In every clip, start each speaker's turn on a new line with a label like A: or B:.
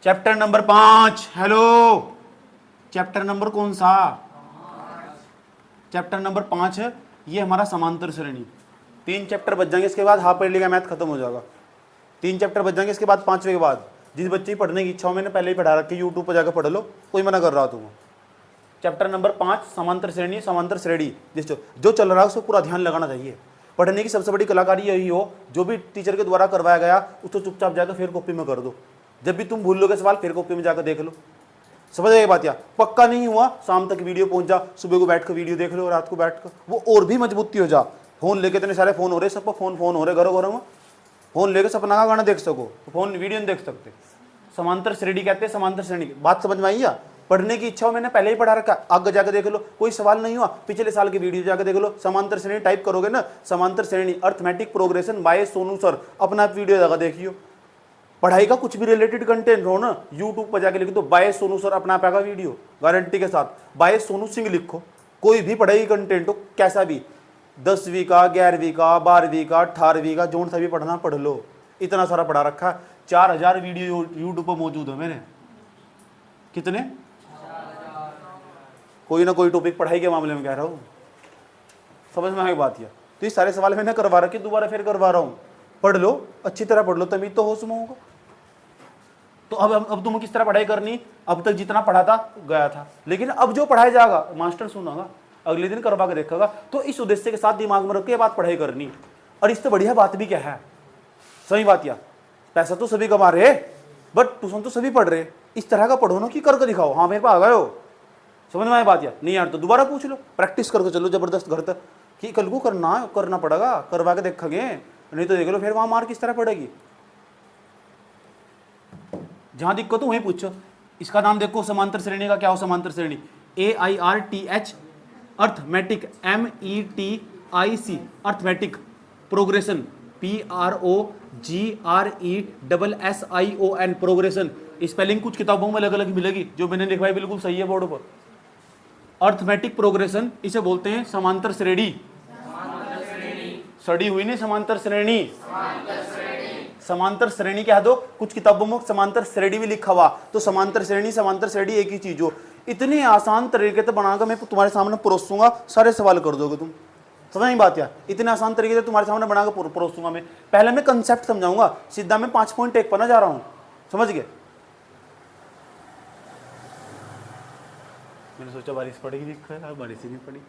A: Chapter number 5। Hello, chapter number कौन सा? Chapter number 5 है। ये हमारा समांतर श्रेणी। 3 चैप्टर बच जाएंगे, इसके बाद हाफ ईयरली का मैथ खत्म हो जाएगा। 3 चैप्टर बच जाएंगे इसके बाद, 5वें के बाद। जिस बच्चे की पढ़ने की इच्छा हो, मैंने पहले ही पढ़ा रखी, यूट्यूब पर जाकर पढ़ लो, कोई मना कर रहा तुम। चैप्टर नंबर 5 समांतर श्रेणी। समांतर श्रेणी जो चल रहा है उसको पूरा ध्यान लगाना चाहिए। पढ़ने की सबसे बड़ी कलाकारी यही हो, जो भी टीचर के द्वारा करवाया गया उसको चुपचाप जाकर फिर कॉपी में कर दो। जब भी तुम भूल लोगे सवाल, फिर कॉपी में जाकर देख लो। समझ गए बात? या पक्का नहीं हुआ, शाम तक वीडियो पहुंच जा, सुबह को बैठ कर वीडियो देख लो, रात को बैठ कर वो और भी मजबूती हो जा। फोन लेके इतने सारे फोन हो रहे, सबको फोन हो रहे घरों घरों में। फोन लेके सपना का गाना देख सको, फोन वीडियो नहीं देख सकते। समांतर श्रेणी कहते हैं, समांतर श्रेणी। बात समझ में आई? या पढ़ने की इच्छा हो, मैंने पहले ही पढ़ा रखा, आगे जाकर देख लो, कोई सवाल नहीं हुआ, पिछले साल की वीडियो जाकर देख लो। समांतर श्रेणी टाइप करोगे ना, समांतर श्रेणी arithmetic progression by Sonu sir, अपना वीडियो जाकर देखियो। पढ़ाई का कुछ भी रिलेटेड कंटेंट हो ना, यूट्यूब पर जाके लिख दो बाय सोनू सर, अपना पाएगा वीडियो गारंटी के साथ। बाय सोनू सिंह लिखो, कोई भी पढ़ाई कंटेंट हो कैसा भी, 10वीं का, 11वीं का, 12वीं का, 18वीं का, जोन सा भी पढ़ना पढ़ लो। इतना सारा पढ़ा रखा है। 4000 वीडियो यूट्यूब पर मौजूद है मेरे। कितने? कोई ना कोई टॉपिक पढ़ाई के मामले में कह रहा हूँ, समझ में आई बात? या तो ये सारे सवाल मैंने करवा रखे, दोबारा फिर करवा रहा हूँ। पढ़ लो, अच्छी तरह पढ़ लो, तभी तो होश में होगा। तो अब तुम्हें किस तरह पढ़ाई करनी? अब तक जितना पढ़ा था गया था, लेकिन अब जो पढ़ाया जाएगा मास्टर सुनागा, अगले दिन करवा के देखेगा। तो इस उद्देश्य के साथ दिमाग में रख के बात पढ़ाई करनी। और इससे बढ़िया बात भी क्या है? सही बात? या पैसा तो सभी कमा रहे, बट ट्यूशन तो सभी पढ़ रहे। इस तरह का पढ़ो ना कि करके दिखाओ, हाँ मेरे पास आ गए हो। समझ में आए बात? या नहीं यार तो दोबारा पूछ लो, प्रैक्टिस करके चलो जबरदस्त घर तक, कि कल को करना पड़ेगा, करवा के देखेंगे। नहीं तो देख लो फिर वहां मार किस तरह पड़ेगी। जहां दिक्कत हो वहीं पूछो। इसका नाम देखो, समांतर श्रेणी का क्या हो? समांतर श्रेणी AIRTH arithmetic, METIC arithmetic, progression PROGRESSION progression. Spelling कुछ किताबों में अलग अलग मिलेगी, जो मैंने लिखवाई बिल्कुल सही है बोर्ड पर। अर्थमेटिक प्रोग्रेशन, इसे बोलते हैं समांतर श्रेणी। सड़ी हुई नहीं, समांतर श्रेणी। समांतर श्रेणी क्या दो, कुछ किताबों में समांतर श्रेणी भी लिखा हुआ, तो समांतर श्रेणी एक ही चीज हो। इतनी आसान तरीके से बनाकर मैं तुम्हारे सामने परोसूंगा, सारे सवाल कर दोगे तुम। समझ नहीं बात? या इतने आसान तरीके से तुम्हारे सामने बनाकर परोसूंगा मैं। पहले मैं कंसेप्ट समझाऊंगा, सीधा मैं 5.1 पर ना जा रहा हूं। समझ गए? मैंने सोचा बारिश पड़ेगी, बारिश ही नहीं पड़ी।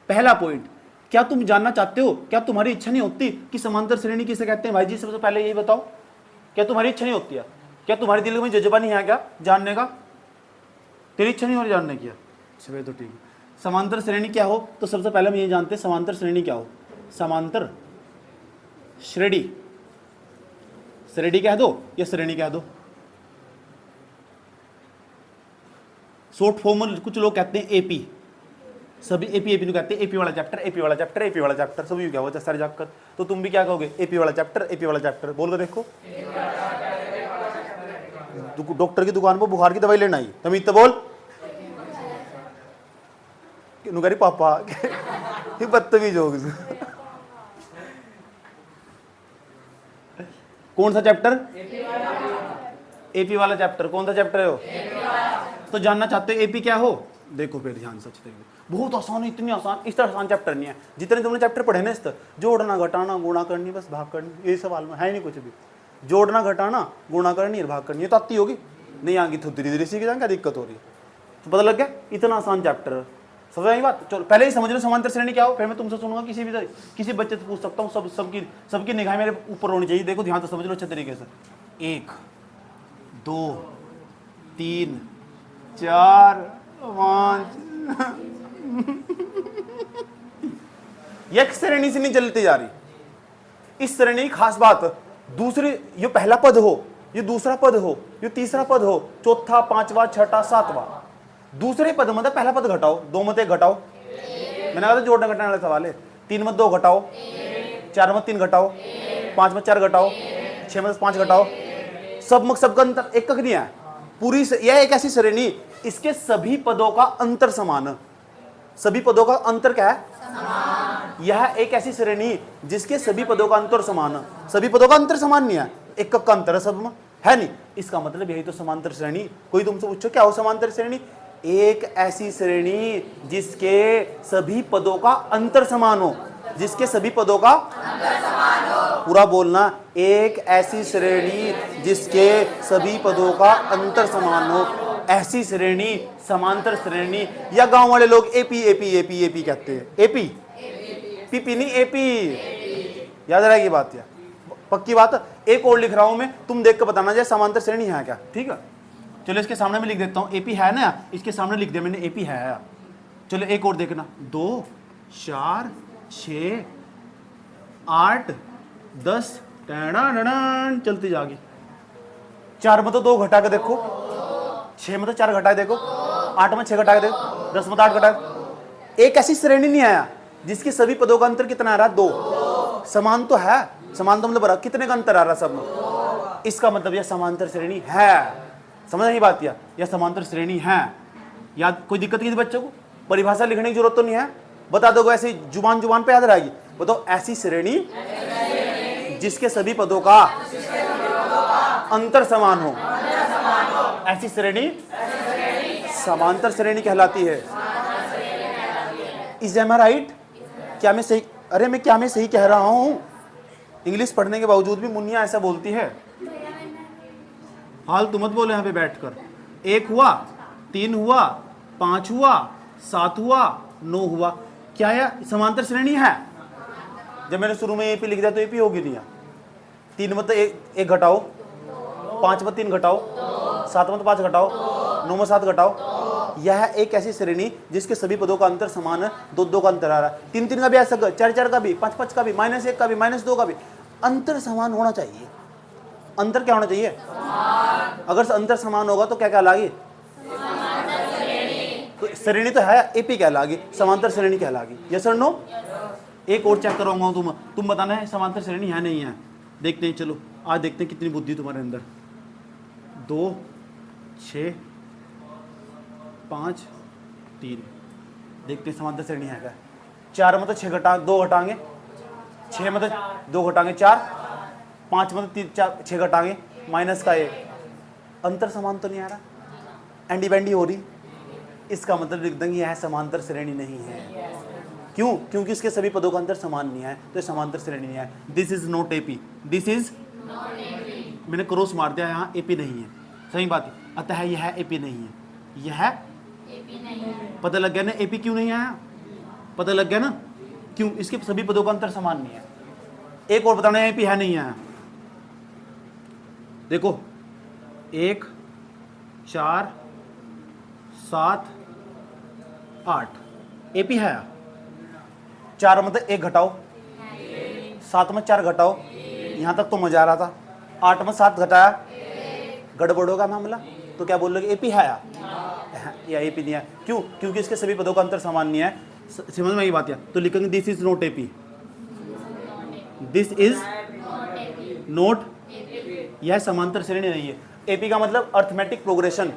A: पहला पॉइंट, क्या तुम जानना चाहते हो, क्या तुम्हारी इच्छा नहीं होती कि समांतर श्रेणी किसे कहते हैं? भाई जी सबसे पहले यही बताओ, क्या तुम्हारी इच्छा नहीं होती है? क्या तुम्हारे दिल में जज्बा नहीं है क्या जानने का? तेरी इच्छा नहीं हो रही जानने की? चलो तो ठीक है। समांतर श्रेणी क्या हो, तो सबसे पहले हम ये जानते हैं समांतर श्रेणी क्या हो। समांतर श्रेणी, श्रेणी कह दो या श्रेणी कह दो, शॉर्ट फॉर्म में कुछ लोग कहते हैं एपी। सभी एपी कहते हैं, एपी वाला चैप्टर, एपी वाला चैप्टर, एपी वाला चैप्टर, सभी क्या होता है सारे जाकर। तो तुम भी क्या कहोगे? एपी वाला चैप्टर, एपी वाला चैप्टर। बोल कर देखो। डॉक्टर की दुकान पर बुखार की दवाई लेना आई, तुम इतना बोल नुकारी पापा बदतमीज हो। कौन सा चैप्टर? एपी वाला चैप्टर। कौन सा चैप्टर हो? तो जानना चाहते हो एपी क्या हो? देखो फिर ध्यान से, बहुत आसान है, इतनी आसान, इस तरह आसान चैप्टर नहीं है जितने तुमने चैप्टर पढ़े ना। इस तरह जोड़ना, घटाना, गुणा करनी, बस भाग करनी, ये सवाल में है नहीं कुछ भी। जोड़ना, घटाना, गुणा करनी और भाग करनी, ये तो आती होगी। नहीं आएगी तो धीरे धीरे सीख जाएंगे, क्या दिक्कत हो रही है? तो पता लग गया, इतना आसान चैप्टर। समझ आई बात? चलो पहले ही समझ लो समांतर श्रेणी क्या हो, फिर मैं तुमसे सुनूंगा, किसी बच्चे से पूछ सकता हूँ। सबकी निगाह मेरे ऊपर होनी चाहिए। देखो ध्यान से समझ लो अच्छे तरीके से। 1 2 3 4 5 एक श्रेणी से नहीं चलती जा रही। इस श्रेणी की खास बात, दूसरी ये पहला पद हो, ये दूसरा पद हो, ये तीसरा पद हो, चौथा, पांचवा, छठा, सातवां। दूसरे पद मतलब पहला पद घटाओ, 2 में 1 घटाओ। मैंने कहा था जोड़ने घटाने वाला सवाल है। 3 में 2 घटाओ, 4 में 3 घटाओ, 5 में 4 घटाओ, 6 में 5 घटाओ। सबका अंतर एक नहीं है पूरी। यह एक ऐसी श्रेणी, इसके सभी पदों का अंतर समान है। सभी पदों का अंतर क्या है? समान। यह एक ऐसी श्रेणी जिसके सभी पदों का अंतर समान है। सभी पदों का अंतर समान नहीं है, एक का अंतर है सब में। है नहीं। इसका मतलब यही तो समांतर श्रेणी। कोई तुमसे पूछो क्या हो समांतर श्रेणी? एक ऐसी श्रेणी जिसके सभी पदों का अंतर समान हो, जिसके सभी पदों का अंतर समान हो। पूरा बोलना, एक ऐसी श्रेणी जिसके सभी पदों का अंतर समान हो, ऐसी श्रेणी समांतर श्रेणी। या गांव वाले लोग एपी एपी एपी एपी कहते हैं, एपी पीपी नहीं एपी, याद रहेगी बात, या पक्की बात। एक और लिख रहा हूं मैं, तुम देख के बताना जैसे समांतर श्रेणी है क्या, ठीक है? चलो इसके सामने में लिख देता हूं, एपी है ना, इसके सामने लिख दिया मैंने एपी है। चलो एक और देखना, 2 4 6 8 10 चलती जाएगी। 4 में तो 2 घटा के देखो, 6 में तो 4 घटा के देखो, 8 में 6 घटा के देखो, 10 में तो 8 घटा के। एक ऐसी श्रेणी नहीं आया जिसके सभी पदों का अंतर कितना आ रहा? 2। समान तो है, समान तो मतलब कितने का अंतर आ रहा सब में। इसका मतलब यह समांतर श्रेणी है। समझ नहीं बात? यह समांतर श्रेणी है। याद कोई दिक्कत नहीं बच्चों को? परिभाषा लिखने की जरूरत तो नहीं है, बता दोगे ऐसी जुबान पे याद रहेगी। बताओ, ऐसी श्रेणी जिसके सभी पदों का अंतर समान हो, ऐसी श्रेणी समांतर श्रेणी कहलाती है। Is am I right? क्या मैं सही? अरे मैं सही कह रहा हूं? इंग्लिश पढ़ने के बावजूद भी मुन्निया ऐसा बोलती है। हाल तुम मत बोलो यहाँ पे बैठकर। 1 हुआ, 3 हुआ, 5 हुआ, 7 हुआ, 9 हुआ। क्या है? समांतर श्रेणी है। जब मैंने शुरू में एपी लिख दिया तो एपी होगी नहीं। 3 में तो 1 घटाओ, 5 में 3 घटाओ, 7 में तो 5 घटाओ, 9 में 7 घटाओ। यह एक ऐसी श्रेणी जिसके सभी पदों का अंतर समान है, 2 का अंतर आ रहा है। 3 का भी आ सकता, 4 का भी, 5 का भी, -1 का भी, -2 का भी। अंतर समान होना चाहिए। अंतर क्या होना चाहिए? अगर अंतर समान होगा तो क्या कहलागी? तो श्रेणी तो है, एपी कहलागी, समांतर श्रेणी कहलागी। यस और नो? एक और चेक करवाऊंगा तुम बताना है समांतर श्रेणी है नहीं है। देखते हैं, चलो आज देखते हैं कितनी बुद्धि तुम्हारे अंदर। 2 6 5 3, देखते हैं समांतर श्रेणी है क्या। 4 में तो 2 घटाएंगे, 6 में तो 2 घटाएंगे 4, 5 में तो 6 घटाएंगे, माइनस का 1। अंतर समान तो नहीं आ रहा, एंडी बैंडी हो रही। इसका मतलब लिख देंगे यह समांतर श्रेणी नहीं है। क्यों? क्योंकि इसके सभी पदों का अंतर समान नहीं है, तो ये समांतर श्रेणी नहीं है। This is not AP, this is, मैंने क्रॉस मार दिया, यहाँ एपी नहीं है। सही बात है। अतः यह एपी नहीं है, यह एपी नहीं है। पता लग गया ना एपी क्यों नहीं आया? पता लग गया ना क्यों? इसके सभी पदों का अंतर समान नहीं है। एक और बताना, एपी है नहीं आया। देखो 1 4 7 8 एपी है। 4 में तो 1 घटाओ, 7 में 4 घटाओ, यहां तक तो मजा आ रहा था। 8 में 7 घटाया, गड़बड़ होगा मामला। तो क्या बोल रहे? एपी है या एपी नहीं है? क्यों? क्योंकि इसके सभी पदों का अंतर समान नहीं है। समझ में ये बात है? तो लिखेंगे this is not AP, this is not, यह समांतर श्रेणी नहीं है। एपी का मतलब अर्थमेटिक प्रोग्रेशन।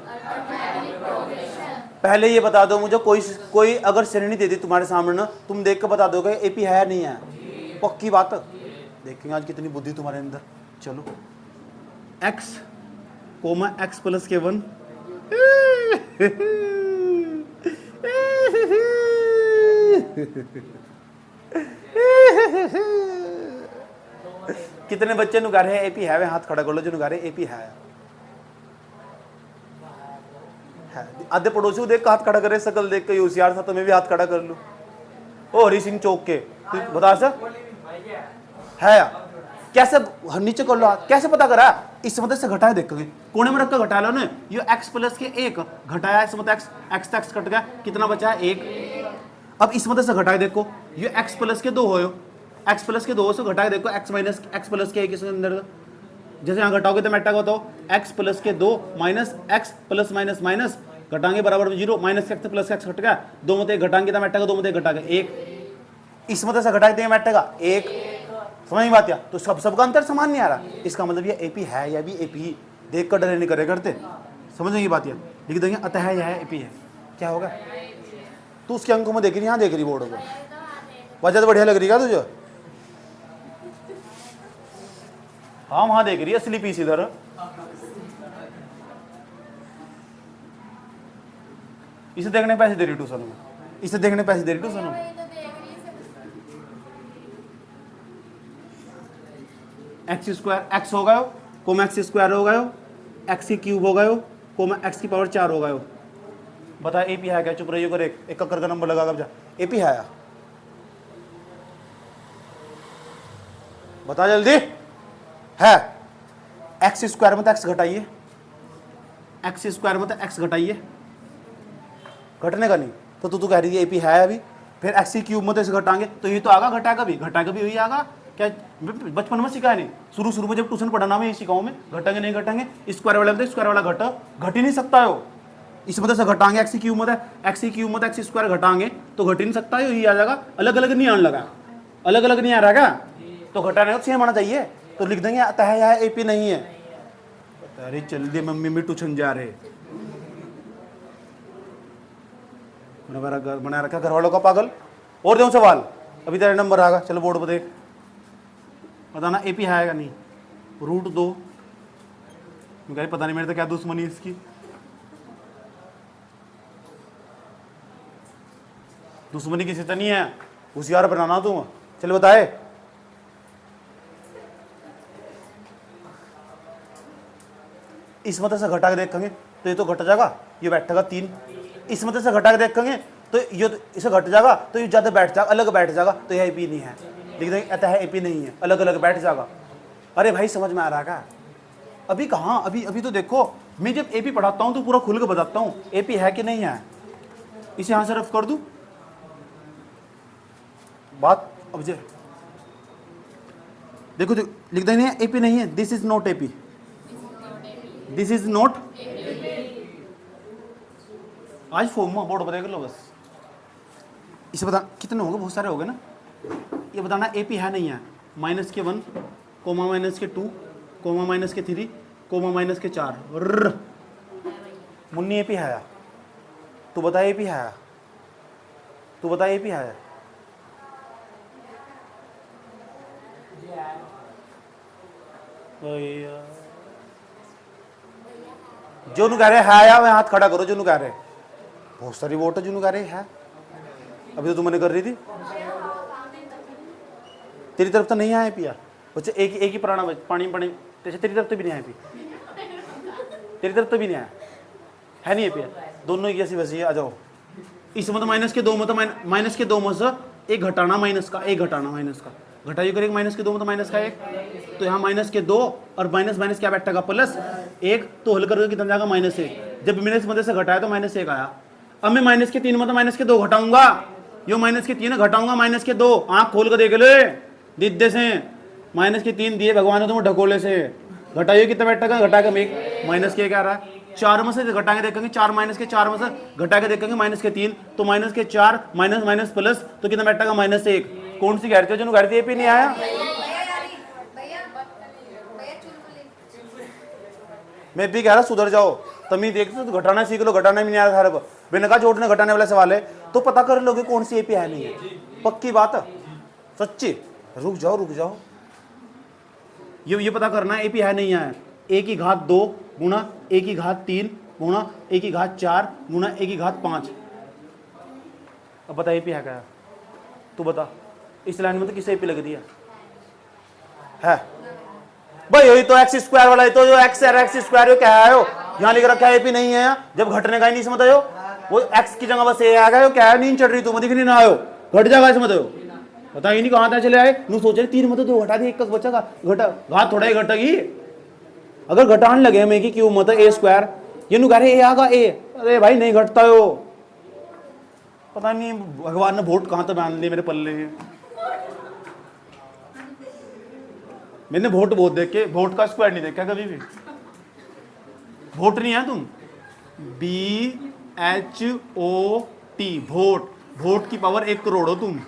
A: पहले ये बता दो मुझे, कोई अगर श्रेणी दे दी तुम्हारे सामने ना, तुम देख कर बता दोगे एपी है या नहीं है? पक्की बात। देखेंगे आज कितनी बुद्धि तुम्हारे अंदर। चलो, x, x + के 1 कितने बच्चे नुगा रहे हैं एपी है? वे हाथ खड़ा कर लो जो नुगा रहे एपी है। आधे पड़ोसी को देख के हाथ खड़ा करे, शकल देख के होशियार था तो मैं भी हाथ खड़ा कर लूं। ओ हरी सिंह चौक के, तू बता सर है या? कैसे नीचे कर लो हाथ, कैसे पता करा? इस मत से घटाया, देखेंगे कोने में रख कर घटा लो ना। ये x + के 1 घटाया, इस मत x तक कट गया, कितना बचा है? 1। अब इस मत से घटाए, देखो ये x + के 2 हो, x + के 2 से घटाए, देखो x + के 1 इसके अंदर। जैसे यहाँ घटाओगे तो मैटा बताओ, x + के 2 - x प्लस माइनस माइनस घटाएंगे बराबर में 0, -x + x घट गया। 2 में 1 घटाएंगे तो मैटा का 2 में 1 घटा के 1। इस मत से घटाए देंगे मैटा का 1। समझ में बात? या तो सबका अंतर समान नहीं आ रहा। इसका मतलब ये एपी है या भी एपी, देख कर डरे नहीं करे करते। समझ में बात? या लिख देंगे अतः यह एपी है। क्या होगा? तू उसके अंकों में देख रही, यहाँ देख रही बोर्ड को, वजह तो बढ़िया लग रही है तुझे? हाँ वहां देख रही है असली पीस इधर। इसे देखने पैसे दे रही ट्यूशन में, इसे देखने पैसे दे रही ट्यूशन में। एक्स स्क्वायर एक्स हो गयो, कोमा एक्स स्क्वायर हो गयो, एक्स की क्यूब हो गयो, कोमा एक्स की पावर 4 हो गयो। बता एपी है क्या? चुप रहियो कर, एक अक्कर का नंबर लगा जा। एपी है या? बता जल्दी। है एक्स स्क्वायर में एक्स घटाइए, एक्स स्क्वायर में एक्स घटाइए, घटने का नहीं तो तू कह रही है एपी है अभी। फिर एक्स की क्यूब में तो इसे घटाएंगे तो ये तो आगा, घटाएगा भी, घटाएगा भी वही आगा। क्या बचपन में सिखाया नहीं? शुरू में जब ट्यूशन पढ़ाना में ये सिखाऊं मैं, घटेंगे नहीं घटेंगे। स्क्वायर वाला में स्क्वायर वाला घट ही नहीं सकता हो। इस मतलब से घटाएंगे एक्स की क्यूब में, एक्स की क्यूब में एक्स स्क्वायर घटाएंगे तो घट ही नहीं सकता है, यही आ जाएगा। अलग अलग नहीं आने लगा, अलग अलग नहीं आ रहा क्या? तो घटाने को सेम आना चाहिए, तो लिख देंगे आता है यहाँ एपी नहीं है। अरे जल्दी मम्मी में ट्यूशन जा रहे, घर बना रखा घर वालों का पागल। और दो सवाल, अभी तेरा नंबर आएगा, चलो बोर्ड पर देख, बताना एपी है या नहीं। √2, पता नहीं मेरे तो क्या दुश्मनी इसकी, दुश्मनी किसी से नहीं है, होशियार बनाना तुम। चल बताए, इस मतलब से घटा के देखेंगे तो ये तो घट जाएगा, ये बैठेगा 3। इस मतलब से घटा के देखेंगे तो ये तो इसे घट जाएगा, तो ये ज्यादा बैठ जाएगा, अलग बैठ जाएगा, तो ये एपी नहीं है। लिख देंगे अतः एपी नहीं है, अलग अलग बैठ जाएगा। अरे भाई समझ में आ रहा है? अभी कहाँ, अभी तो देखो, मैं जब एपी पढ़ाता हूँ तो पूरा खुल के बताता हूँ एपी है कि नहीं है। इसे यहां से रफ कर दूं बात। अब देखो लिख देंगे एपी नहीं है, this is not AP, this is not. आज फॉर्म बोर्ड पर देख लो बस। इसे बता कितने होंगे, बहुत सारे हो गए ना। ये बताना एपी है नहीं है। -1, comma -2, comma -3, comma -4। Munni AP है? तू बता एपी है? तू बता एपी है? जो नु कह रहे है या, मैं हाथ खड़ा करो जो नु कह रहे। बहुत सारी वोट है जो नु कह रहे है। अभी तो तुमने कर रही थी, तेरी तरफ तो नहीं आया पिया बच्चे। एक ही पुराना पानी पानी तेरे, तेरी तरफ तो भी नहीं आया पी, तेरी तरफ तो भी नहीं आया है नहीं पिया। दोनों की ऐसी वैसी है। आ जाओ। इस मतलब -2 मतलब -2 में से एक घटाना माइनस का, एक घटाना माइनस का, घटाइए करेंगे -2 मतलब माइनस का 1, तो यहाँ -2 और माइनस क्या बैठेगा +1, तो हल करके कितना जाएगा -1। जब मैंने इस मदद से घटाया तो -1 आया। अब मैं -3 मतलब -2 घटाऊंगा, यो -3 घटाऊंगा -2। आँख खोल कर देख ले दिद्दे से, -3 दिए भगवान ने तुम्हें ढकोले से। घटाइए कितना बैठेगा, घटा के -1 क्या आ रहा है। 4 में से घटा के देखेंगे, 4 में से घटा के देखेंगे -3, तो -4 माइनस प्लस, तो कितना बैठेगा -1। कौन सी कहती है जो कहती है एपी नहीं आया? मैं भी कह रहा सुधर जाओ, तभी देखते तो घटाना सीख लो, घटाना भी नहीं आया सारे को। मैंने कहा जोड़ने घटाने वाला सवाल है तो पता कर लोगे कौन सी एपी है नहीं है। पक्की बात है, सच्ची। रुक जाओ, ये पता करना एपी है नहीं है। a⁻2 गुणा a⁻3 गुणा a⁻4 गुणा a⁻5। अब बता एपी है क्या? तू बता। इस लाइन में तो किसे एपी लग रही है भाई? यही तो एक्स स्क्वायर वाला है, तो जो एक्स स्क्वायर क्या है यहाँ लिख रखा है एपी नहीं है। जब घटने का ही नहीं समझ आयो, वो एक्स की जगह बस ए आ गया, क्या है नींद चढ़ रही तुम दिख नहीं ना आयो, घट जाएगा इसमें तो पता ही नहीं कहाँ था चले आए। नू सोच रहे 3 में तो 2 घटा दी, 1 बचेगा, घटा घात थोड़ा ही घटेगी। अगर घटाने लगे हमें कि क्यों मतलब a², ये नु कह रहे ए आगा ए, अरे भाई नहीं घटता हो। पता नहीं भगवान ने वोट कहाँ तक बांध लिए मेरे पल्ले। मैंने वोट बहुत देखे, वोट का स्क्वायर नहीं देखा कभी भी। वोट नहीं है तुम, VHOT, वोट। वोट की पावर 1 करोड़ हो तुम,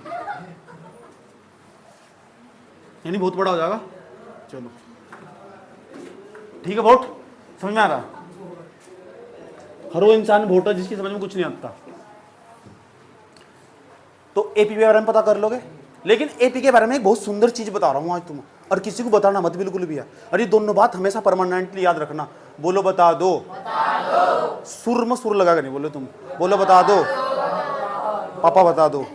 A: यानी बहुत बड़ा हो जाएगा। चलो ठीक है, वोट समझ में आ रहा। हर वो इंसान वोट है जिसकी समझ में कुछ नहीं आता। तो एपी के बारे में पता कर लोगे, लेकिन एपी के बारे में एक बहुत सुंदर चीज बता रहा हूं आज तुम्हें। और किसी को बताना मत बिल्कुल भी है। और ये दोनों बात हमेशा परमानेंटली याद रखना। बोलो बता दो, सुर में सुर लगा कर नहीं बोलो तुम, बोलो बता दो, पापा बता दो,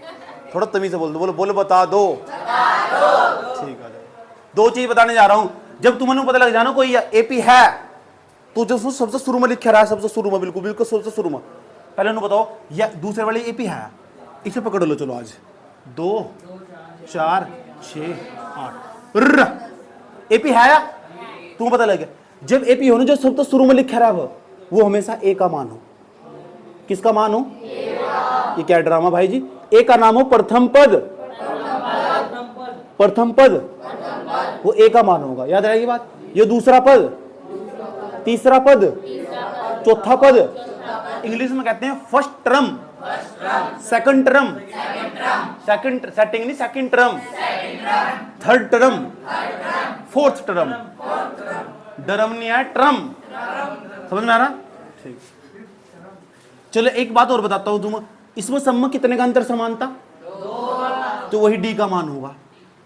A: थोड़ा तमीज से बोल दो, बोलो बोलो बता दो। ठीक है, दो चीज बताने जा रहा हूं। जब तुम्हें पता लग जाना कोई एपी है तो जो सबसे शुरू में लिखा रहा है, सबसे शुरू में, बिल्कुल बिल्कुल सबसे शुरू में, पहले उन्हें बताओ या दूसरे वाले एपी है, इसे पकड़ लो। चलो आज 2 4 6 8 एपी है, तुम्हें पता लग गया। जब एपी हो ना, जो सबसे शुरू में लिखा रहा है वो हमेशा ए का मान हो। किसका मान हो? ये क्या ड्रामा भाई जी? ए का नाम हो प्रथम पद, प्रथम पद वो ए का मान होगा, याद रहेगी बात। ये दूसरा पद, तीसरा पद, चौथा पद, इंग्लिश में कहते हैं first term, second term, second setting नहीं, second term, third term, fourth term, डरम नहीं है, ट्रम। समझ में आ रहा? ठीक। चलो एक बात और बताता हूं तुम, इसमें सब में कितने का अंतर समानता? तो वही डी का मान होगा।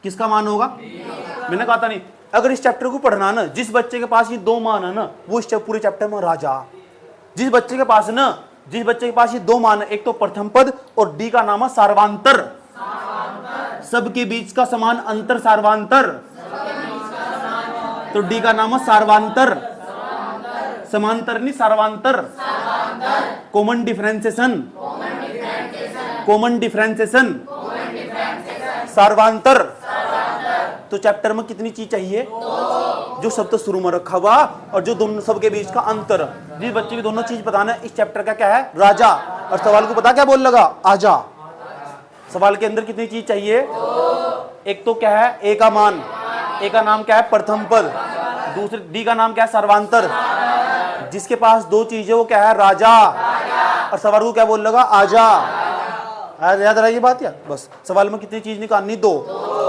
A: किसका मान होगा? मैंने कहा था नहीं, अगर इस चैप्टर को पढ़ना ना, जिस बच्चे के पास ये 2 मान है ना, वो इस पूरे चैप्टर में राजा। जिस बच्चे के पास ये 2 मान है, एक तो प्रथम पद और डी का नाम है सार्वांतर, सबके बीच का समान अंतर सार्वांतर, तो डी का नाम है सार्वांतर, समांतर नहीं सार्वांतर, कॉमन डिफरेंशिएशन, कॉमन डिफरेंशिएशन, सार्वांतर। तो चैप्टर में कितनी चीज चाहिए? जो सब तो शुरू में रखा हुआ और जो दोनों सबके बीच का अंतर। जिस बच्चे की दोनों चीज बताना है, इस चैप्टर का क्या है? राजा। और सवाल को पता क्या बोल लगा? आजा। सवाल के अंदर कितनी चीज चाहिए? एक तो क्या है? ए का मान, ए का नाम क्या है? प्रथम पद, दूसरे डी का नाम क्या है? सर्वांतर। जिसके पास 2 चीजें वो क्या है? राजा। और सवाल को क्या बोल लगा? आजा। याद रहा ये बात यार? बस सवाल में कितनी चीज निकालनी? 2,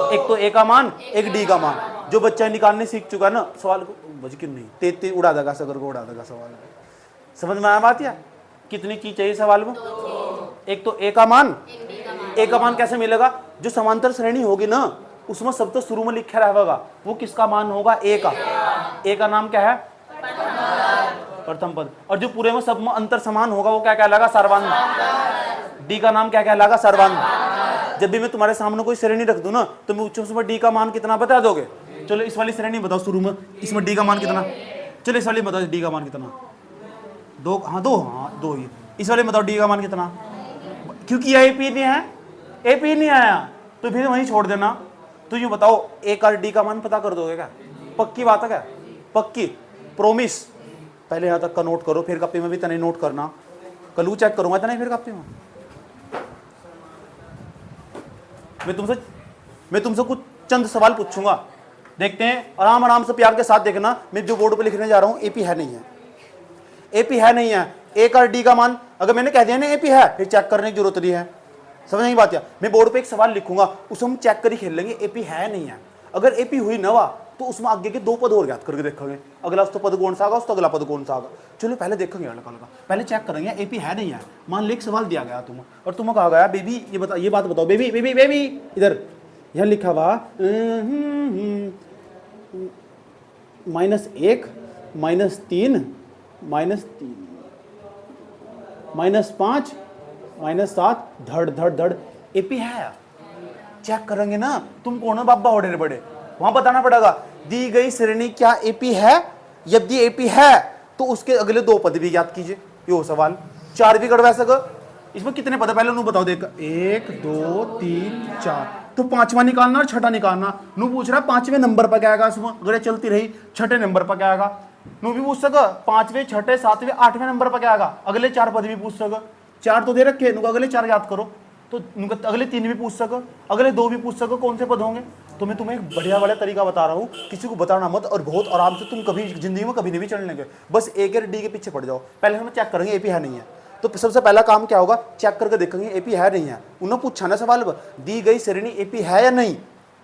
A: एक तो ए का मान, एक डी का मान। जो बच्चा निकालने सीख चुका ना, सवाल को बज क्यों नहीं, तेज उड़ा देगा, सगर को उड़ा देगा सवाल। समझ में आया बात यार? कितनी चीज चाहिए सवाल में? एक तो ए का मान, ए का मान कैसे मिलेगा? जो समांतर श्रेणी होगी ना, उसमें सब तो शुरू में लिखा रहेगा, वो किसका मान होगा? ए का। ए का नाम क्या है? प्रथम पद। और जो पूरे में सब में अंतर समान होगा, वो क्या कहलाएगा? सर्वांग। डी का नाम क्या कहलाएगा? सर्वांग। जब भी मैं तुम्हारे सामने कोई श्रेणी रख दूं ना, तो मैं उसमें डी का मान कितना बता दोगे? चलो इस वाली श्रेणी बताओ शुरू में, इसमें डी का मान कितना? चलो इस वाली बताओ डी का मान कितना? 2, हाँ 2 ही। इस वाले बताओ डी का मान कितना? क्योंकि ये एपी नहीं है, एपी नहीं आया तो फिर वहीं छोड़ देना। तो यूँ बताओ ए का डी का मान पता कर दोगे क्या? पक्की बात है क्या? पक्की प्रोमिस। पहले यहाँ तक का नोट करो, फिर कॉपी में भी तने नोट करना। कल चेक करूंगा तने फिर कॉपी में। मैं तुमसे कुछ चंद सवाल पूछूंगा, देखते हैं, आराम आराम से प्यार के साथ देखना। मैं जो बोर्ड पे लिखने जा रहा हूँ, एपी है नहीं है, एपी है नहीं है। ए का डी का मान अगर मैंने कह दिया ना एपी है, फिर चेक करने की जरूरत नहीं है। समझ नहीं बात? मैं बोर्ड पे एक सवाल लिखूंगा, उसे हम चेक कर ही खेल लेंगे, एपी है नहीं है। अगर एपी हुई नवा तो उसमें आगे के 2 पद और याद करके देखेंगे, अगला उस तो पद कौन सा आगा, उस तो अगला पद कौन सा आगा। चलो पहले देखेंगे लड़का, पहले चेक करेंगे एपी है नहीं है। मान लो एक सवाल दिया गया तुम्हें और तुम्हें कहा गया बेबी ये बता, ये बात बताओ बेबी बेबी बेबी, इधर यहाँ लिखा हुआ -1 -3 -5 -7 धड़ धड़ धड़, एपी है। चेक करेंगे ना, तुम कौन हो बाबा होड़े बड़े, वहां बताना पड़ेगा दी गई श्रेणी क्या एपी है। यदि एपी है तो उसके अगले 2 पद भी याद कीजिए। यो सवाल 4 भी गड़वा सको। इसमें कितने पद है पहले नू बताओ, देख 1 2 3 4, तो 5वां निकालना और 6ठा निकालना। नू पूछ रहा 5वें नंबर पर क्या आएगा, इसमें अगर चलती रही 6ठे नंबर पर क्या आएगा। नू भी पूछ सका 5वें 6ठे 7वें 8वें नंबर पर क्या आएगा। अगले 4 पद भी पूछ सका, 4 तो दे रखे, नुका अगले 4 याद करो, तो अगले 3 भी पूछ सको, अगले 2 भी पूछ सको, कौन से पद होंगे। तो मैं तुम्हें एक बढ़िया वाला तरीका बता रहा हूँ, किसी को बताना मत, और बहुत आराम से तुम कभी जिंदगी में कभी नहीं भी चढ़ लेंगे। बस ए के डी के पीछे पड़ जाओ। पहले हम चेक करेंगे एपी है नहीं है, तो सबसे पहला काम क्या होगा, चेक करके देखेंगे एपी है नहीं है। उन्होंने पूछा ना सवाल, दी गई श्रेणी एपी है या नहीं,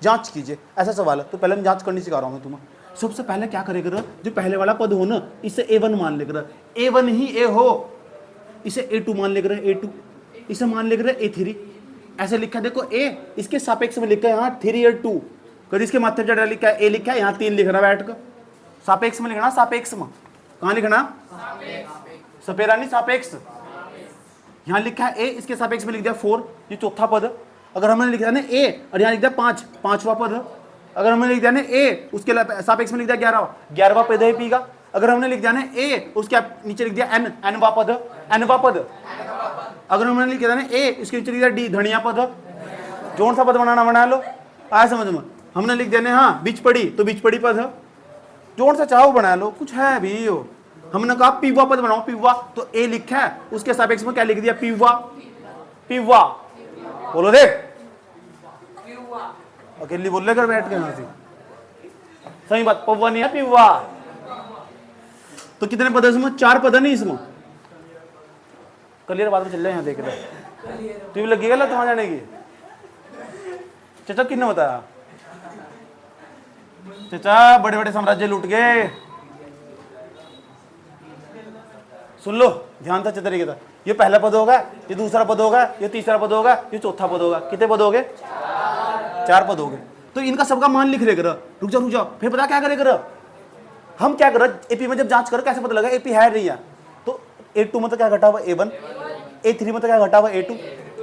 A: जांच कीजिए, ऐसा सवाल है। तो पहले मैं जांच करनी सिखा रहा हूँ मैं तुम्हें। सबसे पहले क्या करेगा, जो पहले वाला पद हो ना, इसे A1 मान लेकर, A1 ही ए हो, इसे A2 मान लेकर, A2 इसे मान लेकर A3, ऐसे लिखा देखो ए, इसके सापेक्ष में लिखा है यहाँ 3 और 2, कभी इसके माथे पर लिखा है ए लिखा है, यहाँ 3 लिख रहा बैठ कर, सापेक्ष में लिखना, सापेक्ष में कहाँ लिखना, सपेरा नहीं सापेक्ष, यहाँ लिखा है ए, इसके सापेक्ष में लिख दिया 4, ये चौथा पद। अगर हमने लिख दिया ना ए और यहाँ लिख दिया 5, पांचवा पद। अगर हमने लिख दिया ना ए, उसके सापेक्ष में लिख दिया 11वां पद है पी का। अगर हमने लिख दिया ना ए, उसके नीचे लिख दिया एन, एनवा पद, एनवा पद। अगर हमने लिख दिया ना ए, इसके नीचे लिख दिया डी, धनिया पद। जोन सा पद बनाना बना लो, आया समझ में। हमने लिख दिया ना हाँ बीच पड़ी, तो बीच पड़ी पद, जोन सा चाहो बना लो, कुछ है भी हो। हमने कहा पीवा पद बनाओ, पीवा, तो ए लिखा है, उसके सापेक्ष में क्या लिख दिया, पीवा, पीवा। बोलो देख, अकेली बोल ले कर बैठ के, यहां से सही बात, पव्वा नहीं है पीवा। तो कितने पद है इसमें, 4 पद है नहीं इसमें। क्लियर बात में चल रहे यहाँ देख रहे, तू भी लगी गलत वहां जाने की। चाचा किसने बताया, चाचा बड़े बड़े साम्राज्य लूट गए। सुन लो ध्यान से तरीके से, ये पहला पद होगा, ये दूसरा पद होगा, ये तीसरा पद होगा, ये चौथा पद होगा। कितने पद हो गए, 4 पद हो गए। तो इनका सबका मान लिख रहे कर, रुक जाओ, फिर पता क्या करे कर, हम क्या कर एपी में जब जांच कर कैसे पता लगा एपी है नहीं है। तो A2 में तो क्या घटा हुआ A1, A3 में तो क्या घटा हुआ A2,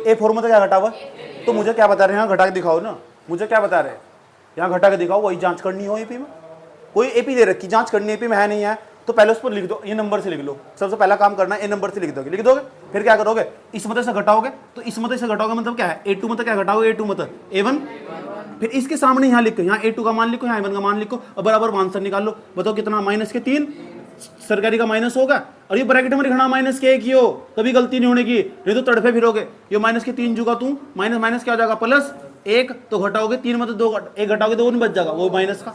A: A4 में तो क्या घटा हुआ। तो मुझे क्या बता रहे हैं, यहाँ घटा के दिखाओ ना, मुझे क्या बता रहे हैं, यहाँ घटा के दिखाओ, वही जांच करनी हो एपी में। कोई एपी दे रखी, जांच करनी एपी में है नहीं है, तो पहले उस पर लिख दो, ये नंबर से लिख लो। सबसे पहला काम करना है, ए नंबर से लिख दोगे। फिर क्या करोगे, इस मत से घटाओगे, तो इस मत से घटाओगे मतलब क्या है, A2 मत क्या घटाओगे, A2 मत A1। फिर इसके सामने यहाँ लिखो, यहाँ A2 का मान लिखो, यहाँ A1 का मान लिखो, और बराबर आंसर निकाल लो। बताओ कितना, -3, सरकारी का माइनस होगा। और ये ब्रैकेट में लिखना -1 ही हो, कभी गलती नहीं होने की, नहीं तो तड़फे फिरोगे। ये -3 जुगा तू, माइनस क्या हो जाएगा, +1, तो घटाओगे 3 में तो 2, 1 घटाओगे 2 नहीं बच जाएगा, वो माइनस का।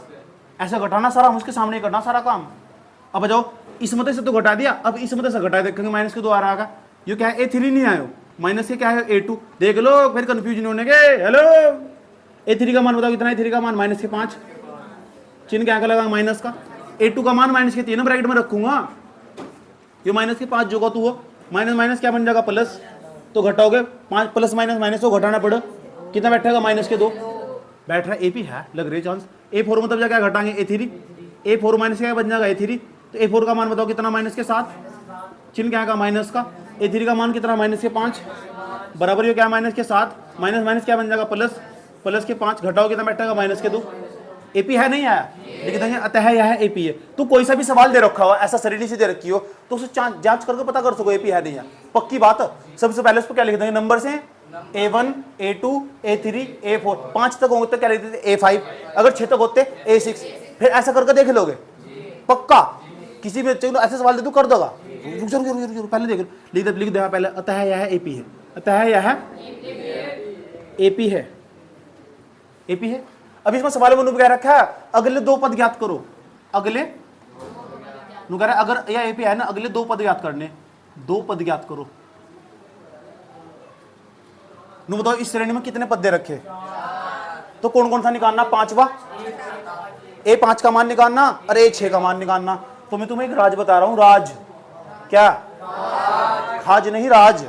A: ऐसा घटाना सारा, उसके सामने करना सारा काम। अब जाओ, इस मत से तो घटा दिया, अब इस मत से घटा देखेंगे, -2 आ रहा है। ये क्या है, A3 नहीं आयो, माइनस के क्या है A2, देख लो, फिर कंफ्यूज नहीं होने के। हेलो, A3 का मान बताओ कितना, A3 का मान -5, चिन्ह क्या लगा माइनस का। A2 का मान -3 ब्रैकेट में रखूंगा, ये -5 जोगा तू हो, माइनस क्या बन जाएगा, प्लस, तो घटाओगे 5 प्लस माइनस तो घटाना पड़े, कितना बैठेगा, -2 बैठ रहा है। एपी है, लग रही चांस। A4 मतलब क्या घटाएंगे, A3, A4 माइनस क्या बन जाएगा, A3। तो A4 का मान बताओ कितना, -7, चिन्ह क्या है माइनस का। A3 का मान कितना, -5, बराबर ये क्या, -7, माइनस क्या बन जाएगा, प्लस के 5, घटाओ कितना बैठेगा, -2। एपी है नहीं आया, लिख देंगे अतः यह है एपी है। तो कोई सा भी सवाल दे रखा हो, ऐसा शरीर से दे रखी हो, तो उसे जांच करके पता कर सको एपी है नहीं है, पक्की बात। सबसे पहले उस पर क्या लिख देंगे, नंबर से A1, A2, A3, A4, 5 तक होंगे तो क्या लिख देते, A5, अगर 6 तक होते A6। फिर ऐसा करके देख लोगे, पक्का। किसी भी बच्चे को ऐसे सवाल दे तू कर दोगा, रुक जाओ, पहले देख लिख देगा पहले, अतः यह है एपी है, अतः यह एपी है, एपी है। अब इसमें सवाल में क्या रखा है, अगले 2 पद ज्ञात करो, अगले अगर यह एपी है ना, अगले 2 पद ज्ञात करने, 2 पद ज्ञात करो। नु बताओ इस श्रेणी में कितने पद दे रखे, तो कौन कौन सा निकालना, 5वां, A5 का मान निकालना और A6 का मान निकालना। तो मैं तुम्हें एक राज बता रहा हूं, राज क्या, खाज नहीं, राज।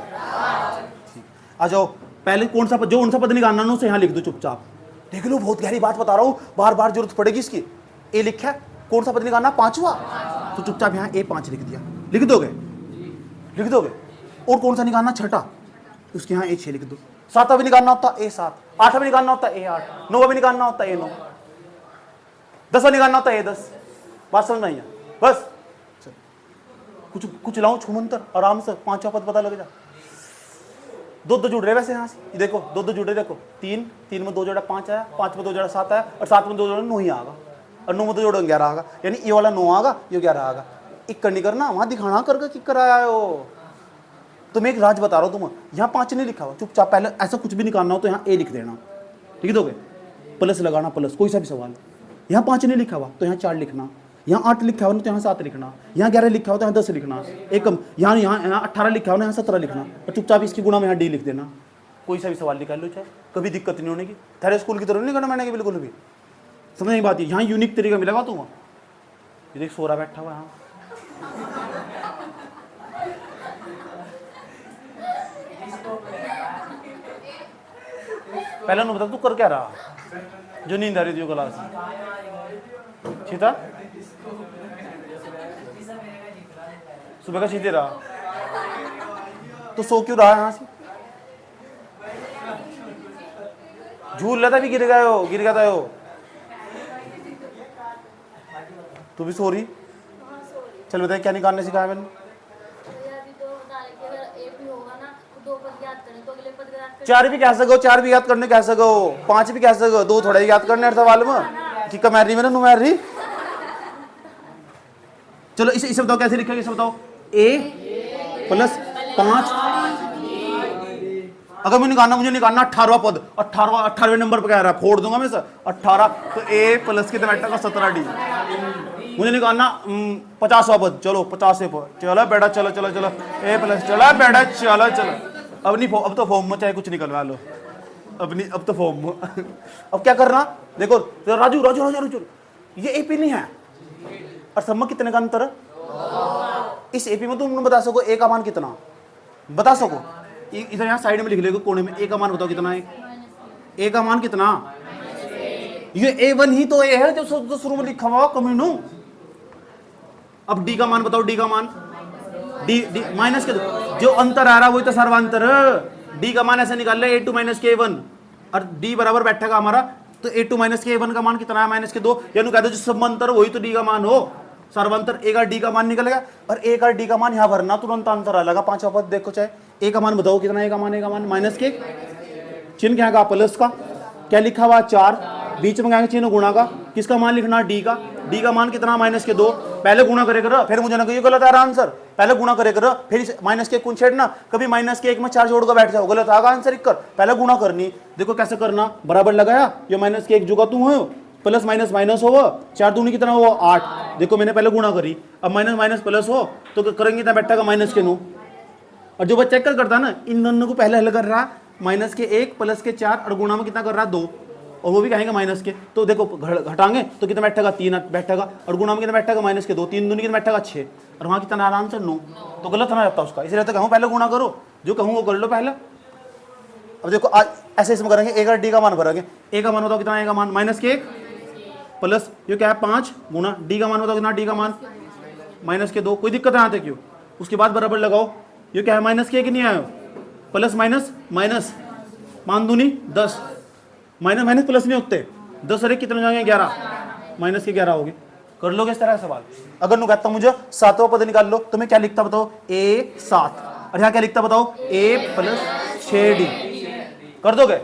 A: आ जाओ, पहले कौन सा पद, जो उनसा पद निकालना ना उसे यहाँ लिख दो चुपचाप। देख लो, बहुत गहरी बात बता रहा हूं, बार बार जरूरत पड़ेगी इसकी। ए लिखा है, कौन सा पद निकालना, 5वां, तो चुपचाप यहाँ A5 लिख दिया, लिख दोगे। और कौन सा निकालना, 6ठा, उसके यहाँ A6 लिख दो। 7वां भी निकालना होता A7, 8वां भी निकालना होता A8, 9वां भी निकालना होता A9, 10वां निकालना होता A10। बात समझ में आई, बस कुछ लाऊं छुमंतर आराम से, 5वां पद पता लग जा। 2 जुड़ रहे वैसे यहाँ से, देखो 2 जुड़ रहे, देखो 3 में 2 जोड़ा 5 आया, 5 में 2 जोड़ा 7 आया, और 7 में 2 जोड़ा 9 ही आएगा, और 9 में 2 जोड़ा 11 आएगा, यानी ये वाला 9 आएगा, ये 11 आएगा। एक करनी करना, वहां दिखाना करके कि कराया हो। तो मैं एक राज बता रहा हूँ तुम्हें, यहाँ 5 नहीं लिखा हुआ, चुपचाप पहले ऐसा कुछ भी निकालना हो तो यहाँ A लिख देना, ठीक है, प्लस लगाना, प्लस कोई सा भी सवाल। यहाँ 5 नहीं लिखा हुआ तो यहाँ 4 लिखना, यहाँ 8 लिखा हो तो यहाँ 7 लिखना, यहाँ 11 लिखा हो तो यहाँ 10 लिखना, एक यहाँ 18 लिखा हो ना यहाँ 17 लिखना, और चुपचाप इसकी गुणा में यहाँ D लिख देना। कोई सा भी सवाल निकाल लो, चाहे कभी दिक्कत नहीं होने की। तेरे स्कूल की तरह नहीं करना मैंने कि बिल्कुल भी, समझ नहीं बात। यहाँ यूनिक तरीका मिलेगा तुम्हें। ये देख सोरा बैठा हुआ यहाँ, पहले बता तू कर क्या रहा, जो नींद आ रही थी वो क्लास सीता सुबह का सीधे रहा तो सो क्यों रहा यहाँ से? झूल रहा था भी गिर गया था वो। तू भी सो रही? चल बताए क्या निकालने सिखाया मैंने? चार भी कह सको, चार भी याद करने कह सको, पांच भी कह सको, दो थोड़ा याद करने हर सवाल में कि कमैर रही मैंने नुमैर रही। चलो इसे बताओ कैसे लिखेंगे, इसे बताओ। ए प्लस 5, अगर मुझे निकालना 18वां पद, 18वें नंबर पे कह रहा है, फोड़ दूंगा मैं सर 18, तो ए प्लस के बेटा का 17D। मुझे निकालना 50वां पद, चलो 50 पर चलो बेटा, चलो चलो चलो ए प्लस, चलो बेटा चलो चलो। अब नहीं, अब तो फॉर्म में चाहे कुछ निकलवा लो, अब तो फॉर्म में। अब क्या करना देखो राजू राजू राजू राजू, ये एपी नहीं है और सब में कितने का अंतर है? इस एपी में तुम बता सको ए का मान कितना, बता सको? इधर यहाँ साइड में लिख लेगा कोने में, ए का मान बताओ कितना है? ए का मान कितना? ये A1 ही तो ए है जो शुरू में लिखा हुआ कमीनू। अब डी का मान बताओ, डी का मान, डी माइनस के जो अंतर आ रहा है वही तो सर्वांतर है। डी का मान ऐसे निकाल ले A2 माइनस के A1 और डी बराबर बैठेगा हमारा, तो A2 माइनस के A1 का मान कितना है? माइनस के 2, यानी कह दो जो समांतर वही तो डी का मान हो। सर्वांतर ए का डी का मान निकलेगा और ए का डी का मान यहाँ भरना, तुरंत अंतर आ लगा। पांचवा पद देखो, चाहे ए का मान बताओ कितना? ए का मान माइनस के चिन्ह क्या का प्लस का, क्या लिखा हुआ 4, बीच में क्या चिन्ह गुणा का, किसका मान लिखना? डी का। डी का मान कितना? माइनस के 2। पहले गुणा करे कर, फिर मुझे ना ये गलत आ रहा आंसर, पहले गुणा करे कर फिर माइनस के कुछ छेड़ना, कभी माइनस के 1 में 4 जोड़कर बैठ जाओ, गलत आगा आंसर कर, पहले गुणा करनी। देखो कैसे करना, बराबर लगाया, ये माइनस के 1 जुगा तू है, प्लस माइनस माइनस हो, 4 दूनी कितना हो 8। देखो मैंने पहले गुणा करी, अब माइनस माइनस प्लस हो तो करेंगे इतना बैठेगा माइनस के 9। और जो बच्चा चेक करता है ना, इन दोनों को पहले हल कर रहा, माइनस के 1 प्लस के 4 और गुणा में कितना कर रहा 2, और वो भी कहेंगे माइनस के, तो देखो घटाएंगे तो कितना बैठेगा 3 बैठेगा, और गुणा में कितना बैठेगा माइनस के 2, 3 दूनी कितना बैठेगा 6, और वहाँ कितना आ रहा आंसर 9। तो गलत ना रहता उसका, इसलिए तो कहूँ पहले गुणा करो, जो कहूँ वो कर लो पहले। अब देखो आज ऐसे इसमें करेंगे, ए का डी का मान भरेंगे। ए का मान बताओ कितना? ए का मान माइनस के 1 प्लस ये क्या है 5 गुणा, डी का मान बताओ कितना? डी का मान माइनस के 2। कोई दिक्कत है यहाँ तक क्यों? उसके बाद बराबर लगाओ, ये क्या है माइनस के 1 नहीं आया, प्लस माइनस माइनस, मान दूनी 10, माइनस माइनस प्लस नहीं होते, 10 अरे कितने जाएंगे 11, माइनस के 11 होगे। कर लोगे इस तरह का सवाल? अगर मैं कहता मुझे 7वां पद निकाल लो तो मैं क्या लिखता बताओ? A7, और यहाँ क्या लिखता बताओ? A plus 6D। कर दोगे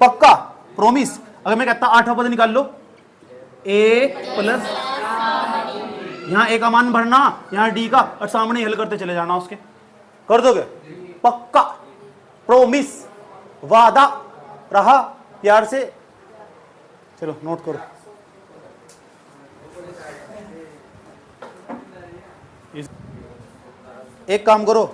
A: पक्का? प्रोमिस? अगर मैं कहता 8वां पद निकाल लो, A प्लस, यहाँ ए का मान भरना, यहाँ डी का, और सामने हल करते चले जाना उसके। कर दोगे पक्का? प्रोमिस? वादा रहा प्यार से? चलो नोट करो। एक काम करो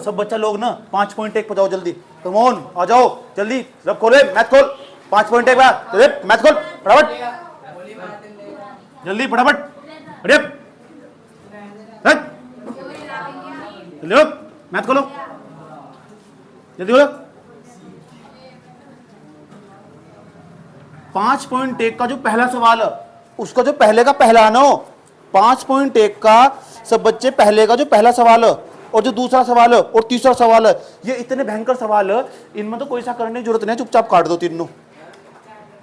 A: सब बच्चा लोग ना 5.1 पे जाओ जल्दी, कम ऑन आ जाओ जल्दी, रब खोले मैथ खोल 5.1 बार मैथ खोल फटाफट, जल्दी फटाफट मैथ खोलो जल्दी खोलो। 5.1 का जो पहला सवाल है उसका जो पहले का पहला ना, 5.1 का सब बच्चे पहले का जो पहला सवाल है और जो दूसरा सवाल है और तीसरा सवाल है, ये इतने भयंकर सवाल है, इनमें तो कोई सा करने की जरूरत नहीं है, चुपचाप काट दो तीनों,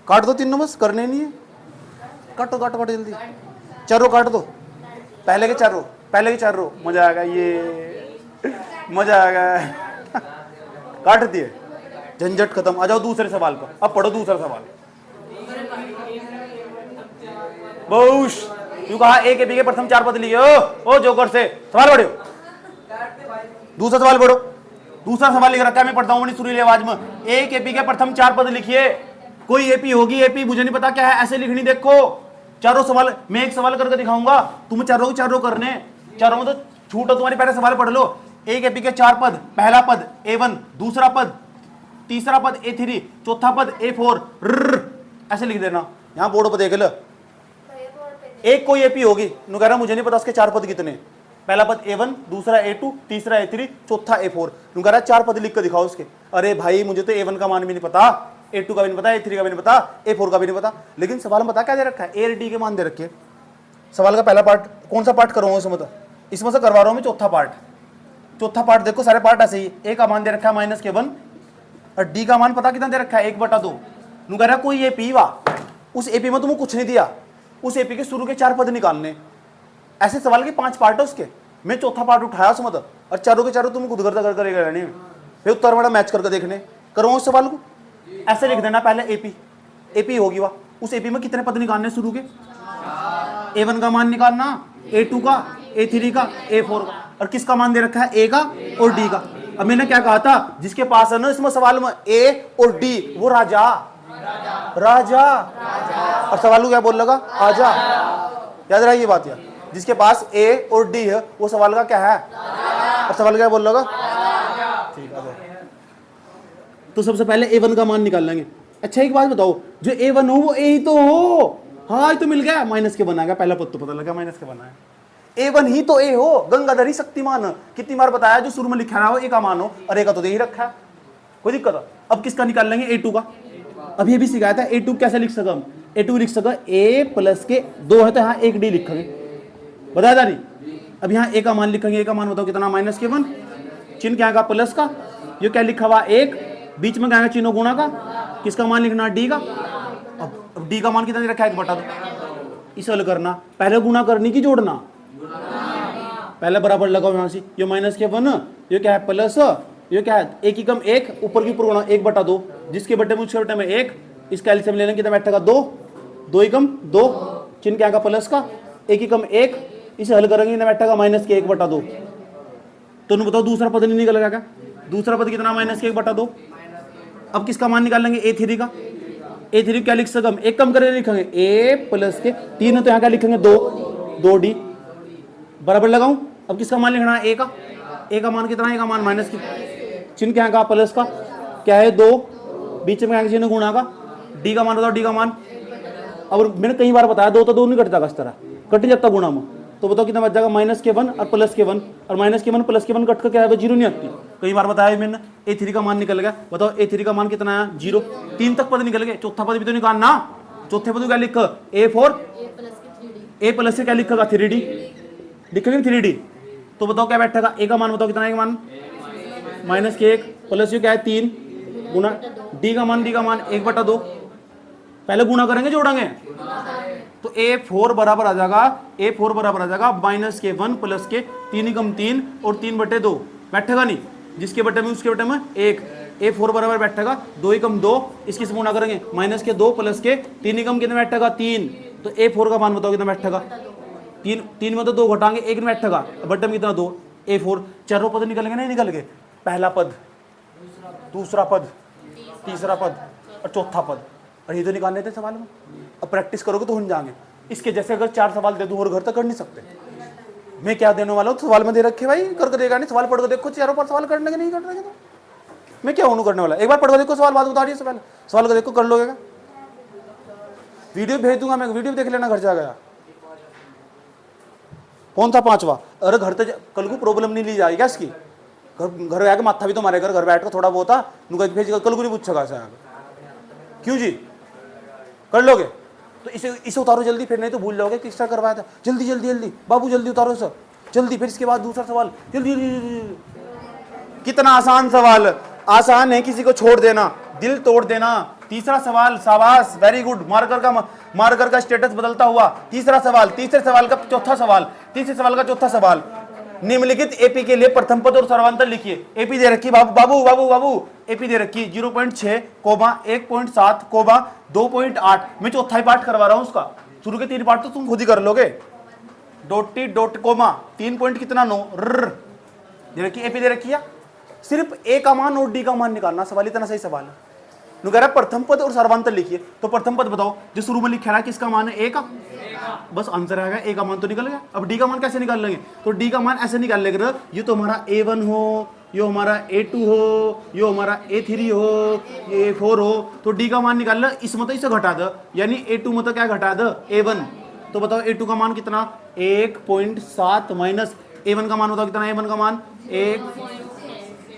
A: काट दो तीनों, बस करने नहीं है। काटो काटो काटो जल्दी, चारों काट दो, पहले के चार रो, मजा आएगा, ये मजा आएगा। काट दिए, झंझट खत्म। आ जाओ दूसरे सवाल पर, अब पढ़ो दूसरा सवाल। बहुश तू कहा ए के बी के प्रथम 4 पद लिए ओ जोकर से सवाल पढ़ो, दूसरा सवाल पढ़ो। दूसरा सवाल लिख रखा है, मैं पढ़ता हूँ सुरीली आवाज में। ए के बी के प्रथम 4 पद लिखिए। कोई एपी होगी, एपी मुझे नहीं पता क्या है, ऐसे लिखनी। देखो चारों सवाल, मैं एक सवाल करके दिखाऊंगा, तुम चारों करने, चारों में तो छूट हो तुम्हारी, पहले सवाल पढ़ लो। ए के बी के 4 पद, पहला पद A1, दूसरा पद, तीसरा पद A3, चौथा पद A4, ऐसे लिख देना। यहाँ बोर्ड पर देख लो, एक कोई एपी होगी, कह रहा मुझे नहीं पता उसके 4 पद कितने, पहला पद A1, दूसरा A2, तीसरा A3, चौथा A4, कह रहा 4 पद लिख कर दिखाओ उसके। अरे भाई मुझे तो A1 का मान भी नहीं पता, A2 का भी नहीं पता, A3 का भी नहीं पता, A4 का भी नहीं पता, लेकिन सवाल में पता क्या दे रखा है, A और D के मान दे रखे। सवाल का पहला पार्ट कौन सा पार्ट करूँगा इसमें से करवा रहा हूँ मैं चौथा पार्ट। चौथा पार्ट देखो, सारे पार्ट ऐसे ही। A का मान दे रखा है -k1 और D का मान पता कितना दे रखा है 1/2। नू कह रहा कोई AP वा, उस AP में तुम्हें कुछ नहीं दिया, उस AP के शुरू के 4 पद निकालने। ऐसे सवाल के 5 पार्ट है उसके, मैं चौथा पार्ट उठाया उसमें और चारों के चारों तुम खुद करता करेगा रहने में, फिर उत्तर बड़ा मैच करके देखने करो उस सवाल को। ऐसे लिख देना पहले AP होगी वह, उस AP में कितने पद निकालने शुरू के, A1 का मान निकालना, A2 का, A3 का, A4 का, और किसका मान दे रखा है A का और D का। अब मैंने क्या कहा था, जिसके पास है ना इसमें सवाल में A और D वो राजा और सवाल को क्या बोल लगा, आजा। याद रहा ये बात यार, जिसके पास A और D है वो सवाल का क्या है, और सवाल क्या बोल लगा, ठीक है। तो सबसे पहले A1 का मान निकाल लेंगे। अच्छा एक बात बताओ, जो A1 हो वो A ही तो हो, हाँ तो मिल गया, -के बनाएगा, पहला पद तो पता लगा -के बनाया। A1 ही तो A हो, गंगाधर ही शक्तिमान। कितनी बार बताया, जो शुरू में लिखा रहा हो A का मान हो, और A का तो दे ही रखा है, कोई दिक्कत है। अब किसका निकाल लेंगे, A2 का। अब ये भी सिखाया था A2 कैसे लिख सका हम, A2 लिख सका A प्लस के 2 है तो यहाँ 1 D लिखेंगे, बताया था नहीं। अब यहाँ A का मान लिखेंगे, A का मान बताओ कितना, -k1, चिन्ह क्या का, प्लस का, ये क्या लिखा हुआ 1, बीच में क्या चिन्ह गुणा का, किसका मान लिखना, D का। अब D का मान कितना रखा है, 1/2। इसे हल करना, पहले गुणा करनी की जोड़ना, पहले बराबर लगाओ यहाँ से, ये -k1, ये क्या है प्लस, ये क्या है 1 की कम 1, ऊपर की ऊपर गुणा 1/2, जिसके बटे में उसके बटे में 1, इसका एलसीएम ले लेंगे कितना बैठेगा 2, 2 की कम 2, चिन्ह क्या का प्लस का, 1 की कम 1, इसे हल करेंगे कितना बैठेगा -1/2। तो बताओ दूसरा पद नहीं निकलेगा क्या, दूसरा पद कितना, -1/2। अब किसका मान निकाल लेंगे, A3 का। A3 क्या लिख सकते हम, एक कम करके लिखेंगे A प्लस के 3 है तो यहाँ क्या लिखेंगे 2D, बराबर लगाऊं। अब किसका मान लिखना है, A का मान कितना है, A का मान -के, चिन्ह क्या का प्लस का, क्या है 2, बीच में चिन्ह गुणा का, D का मान बताओ, D का मान। अब मैंने कई बार बताया 2 तो 2 नहीं कटता, इस तरह कट जाता गुणा में, तो बताओ कितना बच जाएगा, -k1 और +k1, और -k1 +k1 कट कर क्या है, 0 नहीं आती। कई बार बताया मैंने। A3 का मान निकल गया, बताओ A3 का मान कितना है, 0। 3 तक पद निकल गए, चौथा पद भी तो निकालना, चौथे पद क्या लिख, A4, A प्लस से क्या लिखेगा 3D लिखेंगे, 3D। तो बताओ क्या बैठेगा, A का मान बताओ कितना है, मान -k1 प्लस ये क्या है 3 गुना D का मान 1/2, पहले गुणा करेंगे जोड़ेंगे, तो A4 बराबर आ जाएगा, A4 बराबर आ जाएगा -k1 प्लस के 3 कम 3 और 3/2, बैठेगा नहीं, जिसके बटे में उसके बटे में 1, A4 बराबर बैठेगा 2 कम 2, इसकी से गुणा करेंगे -2 प्लस के 3 कम कितना बैठेगा 3, तो A4 का मान बताओ कितना बैठेगा, 3 में तो 2 घटाएंगे 1 में बैठेगा, बटे में कितना 2, A4। चारों पद निकलेंगे, नहीं निकल गए, पहला पद, दूसरा पद, तीसरा पद और चौथा पद, और ये तो निकालने थे सवाल में। अब प्रैक्टिस करोगे तो हो जाएंगे। इसके जैसे अगर 4 सवाल दे दूं और घर तक कर नहीं सकते, मैं क्या देने वाला हूँ, सवाल में दे रखे भाई, करके देगा नहीं, सवाल पढ़ कर देखो, चारों पर सवाल करने के नहीं कर रहे, तो मैं क्या हूँ करने वाला, एक बार पढ़ कर देखो सवाल, बात बता रही है, सवाल का देखो कर लोगे क्या, वीडियो भेज दूंगा मैं, वीडियो देख लेना घर जाएगा। कौन था 5वां, अरे घर तक कल को प्रॉब्लम नहीं ली जाएगी क्या इसकी, घर आके माथा भी तो मारे घर बैठ कर थोड़ा बहुत भेज कल को नहीं पूछेगा से, क्यों जी कर लोगे, तो इसे उतारो जल्दी, फिर नहीं तो भूल जाओगे किस तरह करवाया था, जल्दी जल्दी जल्दी बाबू जल्दी उतारो सर जल्दी, फिर इसके बाद दूसरा सवाल जल्दी जल्दी। कितना आसान सवाल, आसान है किसी को छोड़ देना, दिल तोड़ देना। तीसरा सवाल, शाबाश, वेरी गुड, मार्कर का स्टेटस बदलता हुआ। तीसरा सवाल, तीसरे सवाल का चौथा सवाल, तीसरे सवाल का चौथा सवाल, निम्नलिखित एपी के लिए प्रथम पद और सर्वांतर लिखिए। एपी दे रखी बाबू बाबू बाबू बाबू, एपी दे रखी 0.6, 1.7, 2.8। मैं चौथा ही पार्ट करवा रहा हूं उसका, शुरू के 3 पार्ट तो तुम खुद ही कर लोगे। डॉटी डॉट कोमा 3 पॉइंट कितना 9 दे रखी, एपी दे रखी है। सिर्फ ए का मान और डी का मान निकालना, सवाल इतना सही सवाल है। कह रहा प्रथम पद और सर्वांतर लिखिए, तो प्रथम पद बताओ जो शुरू में लिखा है किसका मान है, ए का, बस आंसर आएगा, ए का मान तो निकल गया। अब डी का मान कैसे निकाल लेंगे, तो डी का मान ऐसे निकाल लेंगे, ये तो हमारा A1 हो, ये हमारा A2 हो, ये हमारा A3 हो, ये A4 हो, तो डी का मान निकाल लो, इसमें तो इसे घटा दो, यानी A2 में तो क्या घटा दो A1, तो बताओ A2 का मान कितना 1.7 माइनस A1 का मान बताओ कितना, A1 का मान 1,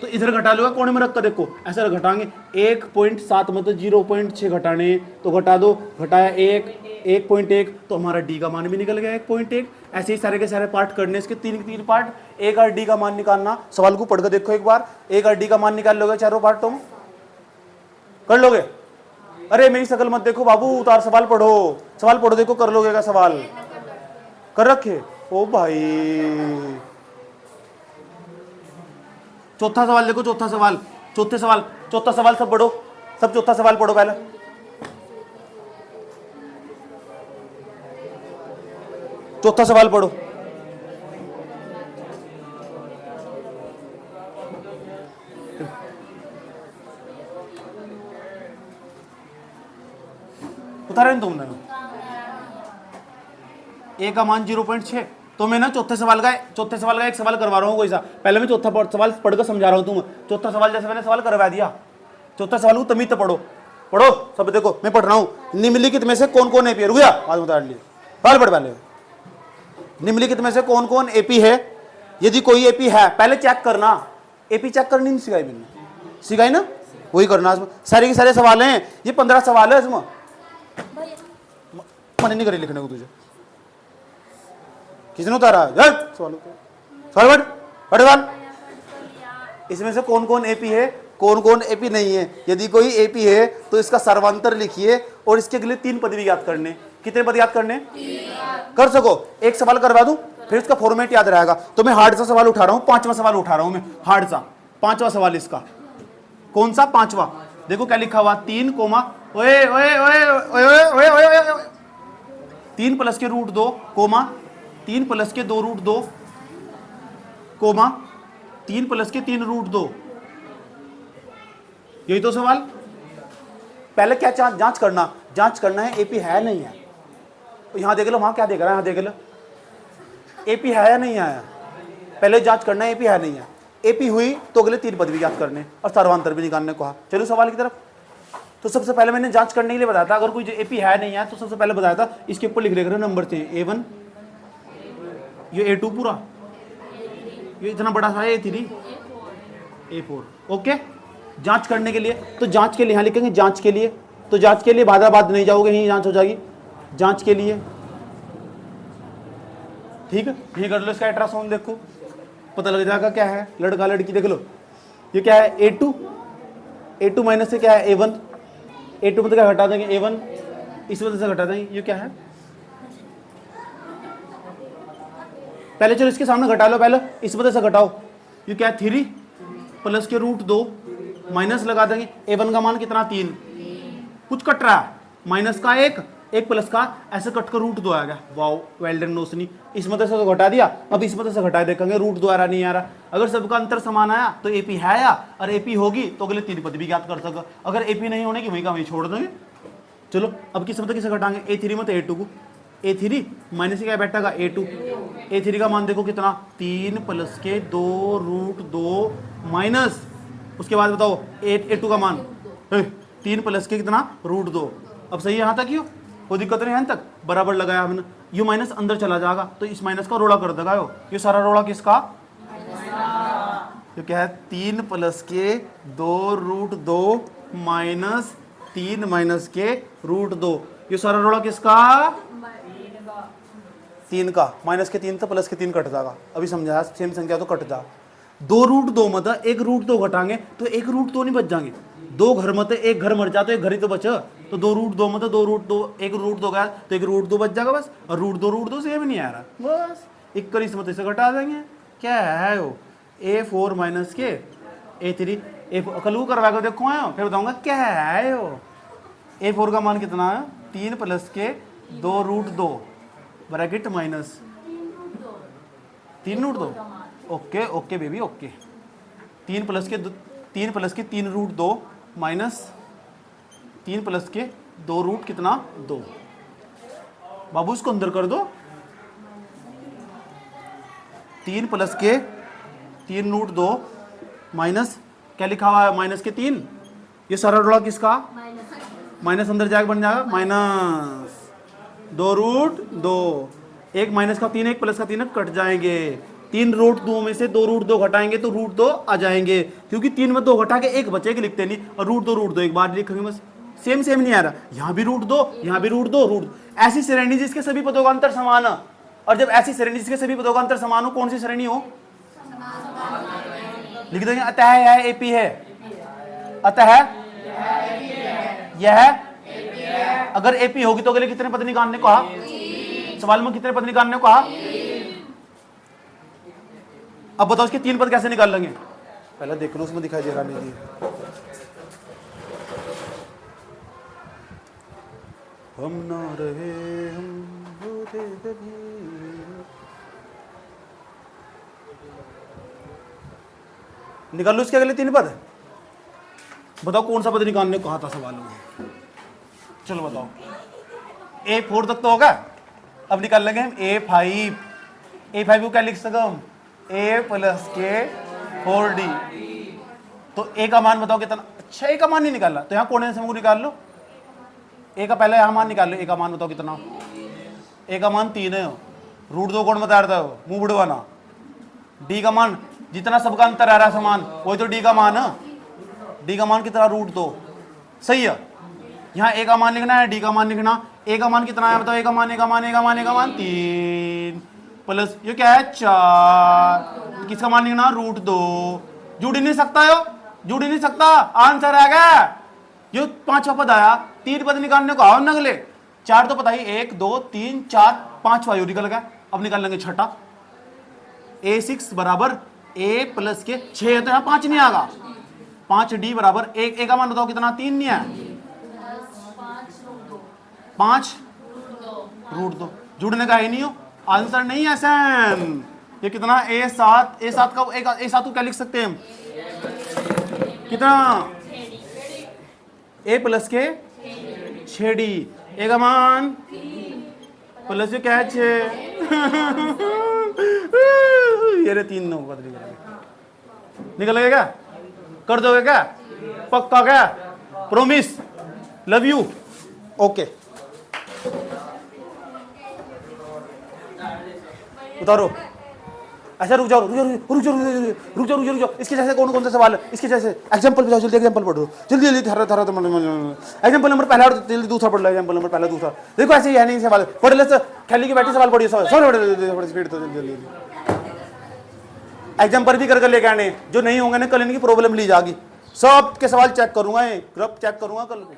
A: तो इधर घटा लूंगा, कोने में रख कर देखो ऐसा घटाएंगे 1.7 मतलब 0.6 घटाने, तो घटा दो, घटाया 1.1 तो हमारा डी का मान भी निकल गया 1.1। ऐसे ही सारे के सारे पार्ट करने, इसके तीन पार्ट। एक और डी का मान निकालना, सवाल को पढ़कर देखो एक बार, एक और डी का मान निकाल लोगे चारों पार्टों में, कर लोगे? अरे मेरी शकल मत देखो बाबू, उतार सवाल पढ़ो, सवाल पढ़ो, देखो कर लोगे का सवाल कर रखे। ओ भाई चौथा सवाल देखो, चौथा सवाल सब पढ़ो, सब चौथा सवाल पढ़ो पहले। चौथा सवाल पढ़ो। उतारे तुमने ए का मान 0.6, तो मैं ना चौथे सवाल का एक सवाल करवा रहा हूँ कोई सा। पहले मैं चौथा सवाल पढ़कर समझा रहा हूँ तुम। चौथा सवाल जैसे मैंने सवाल करवा दिया, चौथा सवाल को तमीज पढ़ो सब देखो, मैं पढ़ रहा हूँ। निम्नलिखित में से कौन कौन एपी है, रुक जा आज बता लिए, सवाल पढ़ पहले। निम्नलिखित में से कौन कौन एपी है, यदि कोई एपी है, पहले चेक करना। एपी चेक करनी नहीं सिखाई मैंने, सिखाई ना, वही करना। सारे के सारे सवाल हैं, ये 15 सवाल है इसमें, मन नहीं करे लिखने को तुझे, किसने उतारा सवाल पढ़। इसमें से कौन कौन एपी है, कौन कौन एपी नहीं है। यदि कोई एपी है तो इसका सर्वांतर लिखिए और इसके अगले 3 पद भी याद करने। कितने पद याद करने कर सको? एक सवाल करवा दूं फिर इसका फॉर्मेट याद रहेगा। तो मैं हार्ड सा सवाल उठा रहा हूं, 5वां सवाल उठा रहा हूं मैं, हार्ड सा 5वां सवाल। इसका कौन सा 5वां? देखो क्या लिखा हुआ, 3 कोमा 3 प्लस के रूट 2 कोमा 3 प्लस के 2 रूट 2 कोमा 3 प्लस के 3 रूट 2। यही तो सवाल। पहले क्या जांच करना है एपी है नहीं है। यहां देख लो, वहां क्या देख रहा है, यहां देख लो एपी है या नहीं आया। पहले जांच करना है एपी है नहीं है। एपी हुई तो अगले 3 पद भी याद करने और सर्वांतर भी निकालने को कहा। चलो सवाल की तरफ। तो सबसे पहले मैंने जांच करने के लिए बताया था, अगर कोई एपी है नहीं है तो सबसे पहले बताया था इसके ऊपर लिख लेकर नंबर थे A1, ये A2 पूरा, ये इतना बड़ा सा A3, A4। ओके, जांच करने के लिए, तो जांच के लिए यहां लिखेंगे जांच के लिए। तो जांच के लिए बाद नहीं जाओगे, यही जांच हो जाएगी जांच के लिए। ठीक है, ये कर लो, इसका अल्ट्रासाउंड देखो, पता लग जाएगा क्या है, लड़का लड़की देख लो। ये क्या है A2 माइनस से क्या है A1, A2 में तो क्या घटा देंगे A1, इस वजह से घटा देंगे। ये क्या है, पहले चलो इसके सामने घटा लो, पहले इस वजह से घटाओ। ये क्या है 3 प्लस के रूट 2 माइनस लगा देंगे। A1 का मान कितना 3, कुछ कट रहा है, माइनस का 1 प्लस का, ऐसे कट कर रूट 2 आ गया। वाओ, वेल डन नोसनी। इस मदद से तो घटा दिया, अब इस मदद से घटा देखेंगे रूट 2 आ रहा नहीं आ रहा। अगर सबका अंतर समान आया तो एपी है या, और एपी होगी तो अगले 3 पद भी याद कर सको। अगर एपी नहीं होने की वही का वही छोड़ देंगे। चलो अब किस मदद किसे घटाएंगे, A3 में तो A2 को, A3 माइनस से क्या बैठेगा A2। A3 का मान देखो कितना 3 प्लस के 2 रूट 2 माइनस, उसके बाद बताओ A2 का मान 3 प्लस के कितना रूट 2। अब सही यहाँ तक, यो कोई दिक्कत नहीं, यहाँ तक बराबर लगाया हमने। यू माइनस अंदर चला जाएगा तो इस माइनस का रोड़ा कर देगा। ये सारा रोड़ा किसका, ये क्या है 3 प्लस के 2 रूट 2 माइनस 3 माइनस के रूट 2। ये सारा रोड़ा किसका, 3 का। माइनस के 3 तो प्लस के 3 कट जाएगा। अभी समझाया, सेम संख्या तो कट जा। 2 रूट 2 मतलब 1 रूट 2 घटाएंगे तो 1 रूट 2 नहीं बच जाएंगे। 2 घर में तो 1 घर मर जाता है, 1 घर ही तो बचा। तो 2 रूट 2 मतलब 2 रूट 2, 1 रूट 2 गया तो 1 रूट 2 बच जाएगा बस। और रूट 2 से भी नहीं आ रहा, बस 1 कर इस मतलब से घटा देंगे। क्या है वो A4 माइनस के A3। कल करवा कर देखो आयो, फिर बताऊंगा क्या है वो। A4 का मान कितना है 3 प्लस के 2 root 2 bracket minus 3 root 2। Okay okay baby okay. 3 plus के 3 रूट 2 माइनस 3 प्लस के 2 रूट कितना 2। बाबू इसको अंदर कर दो। 3 प्लस के 3 रूट 2 माइनस क्या लिखा हुआ है माइनस के 3। ये सारा रोड़ा किसका, माइनस अंदर जाएगा बन जाएगा माइनस 2 रूट 2। 1 माइनस का 3 1 प्लस का 3 कट जाएंगे। 3 रूट 2 में से 2 रूट 2 घटाएंगे तो रूट 2 आ जाएंगे, क्योंकि 3 में 2 घटा के 1 बचेगा, लिखते नहीं, और रूट दो एक बार लिखेंगे बस। सेम नहीं आ रहा, यहाँ भी रूट 2, यहाँ भी रूट 2, ऐसी श्रेणी जिसके सभी पदों का अंतर समान है। और जब ऐसी श्रेणी जिसके सभी पदों का अंतर समान हो, कौन सी श्रेणी हो? लिख देंगे अतः यह एपी है, अतः यह, अगर एपी होगी तो अगले कितने पद निकालने को कहा? सवाल में कितने पद निकालने को कहा? अब बताओ इसके 3 पद कैसे निकाल लेंगे? पहले देख लो, उसमें दिखाई दे रहा नहीं। हम ना रहे हम होते कभी, निकाल लो इसके अगले 3 पद। बताओ कौन सा पद निकालने को कहा था सवाल में? चलो बताओ। A4 तक तो होगा, अब निकाल लेंगे हम A5। A5 को क्या लिख सकते हम? A प्लस के 4D। तो A का मान बताओ कितना? अच्छा, A का मान नहीं निकाला तो यहाँ कोने से निकाल लो। A का पहले यहाँ मान निकाल लो। A का मान बताओ कितना? A का मान 3 है, रूट 2 कौन बता रहा था? मुंह बुड़वाना। D का मान जितना सबका अंतर आ रहा है समान, वही तो D का मान है। D का मान कितना? रूट 2। सही है। यहाँ A का मान लिखना है, D का मान लिखना। A का मान कितना है बताओ? A का मान 3 प्लस ये क्या है 4, किसका मान लिखना? रूट 2। जुड़ ही नहीं सकता, यो जुड़ ही नहीं सकता, आंसर आ गया। ये 5वां पद आया, 3 पद निकालने को आओ न अगले। 4 तो पता ही, 1 2 3 4 5वां यो निकल गया। अब निकाल लेंगे छठा। A6 बराबर A प्लस के 6 है, तो यहाँ 5 नहीं आएगा। 5D बराबर 1। A का मान बताओ कितना? 3 नहीं है, 5 रूट 2। जुड़ने का ही नहीं हो, आंसर नहीं है सैम। ये कितना? A7 का A7 को क्या लिख सकते हैं हम? कितना? A प्लस के 6D। A का मान प्लस क्या है 6। ये 3 निकल गया क्या? कर दोगे क्या? पक्का क्या? प्रोमिस? Love you. ओके, उतारो। अच्छा रुक जाओ। इसके जैसे कौन से सवाल है? इसके जैसे एग्जांपल पे जाओ, जल्दी एग्जांपल पढ़ो, जल्दी एग्जांपल नंबर पहला और जल्दी दूसरा पढ़ लो। एग्जांपल नंबर पहला दूसरा देखो, ऐसे ही है नहीं सवाल पढ़ ले। खेली की बैठी सवाल पढ़िए, स्पीड तो जल्दी। एग्जांपल भी करके लेके आने, जो नहीं होंगे ना कल इनकी प्रॉब्लम ली जाएगी। सब के सवाल चेक करूंगा, ग्रुप चेक करूंगा कल को।